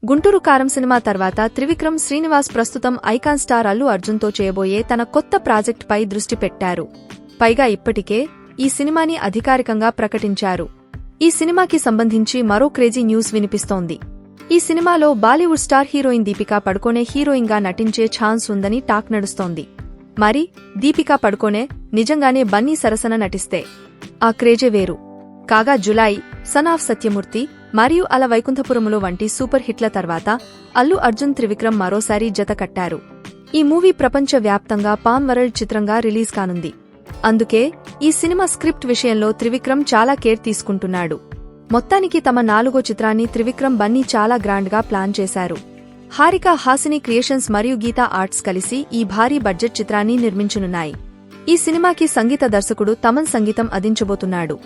గుంటూరు కారం సినిమా తర్వాత త్రివిక్రమ్ శ్రీనివాస్ ప్రస్తుతం ఐకాన్ స్టార్ అల్లు అర్జున్తో చేయబోయే తన కొత్త ప్రాజెక్ట్పై దృష్టి పెట్టారు. పైగా ఇప్పటికే ఈ సినిమాని అధికారికంగా ప్రకటించారు. ఈ సినిమాకి సంబంధించి మరో క్రేజీ న్యూస్ వినిపిస్తోంది. ఈ సినిమాలో బాలీవుడ్ స్టార్ హీరోయిన్ దీపికా పడుకోనే హీరోయిన్గా నటించే ఛాన్స్ ఉందని టాక్ నడుస్తోంది. మరి దీపికా పడుకోనే నిజంగానే బన్నీ సరసన నటిస్తే ఆ క్రేజే వేరు. కాగా జులై, సన్ ఆఫ్ సత్యమూర్తి మరియు అల వైకుంఠపురములో వంటి సూపర్ హిట్ల తర్వాత అల్లు అర్జున్ త్రివిక్రమ్ మరోసారి జత కట్టారు. ఈ మూవీ ప్రపంచ వ్యాప్తంగా పాన్ వరల్డ్ చిత్రంగా రిలీజ్ కానుంది. అందుకే ఈ సినిమా స్క్రిప్ట్ విషయంలో త్రివిక్రమ్ చాలా కేర్ తీసుకుంటున్నాడు. మొత్తానికి తమ 4వ చిత్రాన్ని త్రివిక్రమ్ బన్నీ చాలా గ్రాండ్గా ప్లాన్ చేశారు. హారిక హాసిని క్రియేషన్స్ మరియు గీతా ఆర్ట్స్ కలిసి ఈ భారీ బడ్జెట్ చిత్రాన్ని నిర్మించనున్నాయి. ఈ సినిమాకి సంగీత దర్శకుడు తమన్ సంగీతం అందించబోతున్నాడు.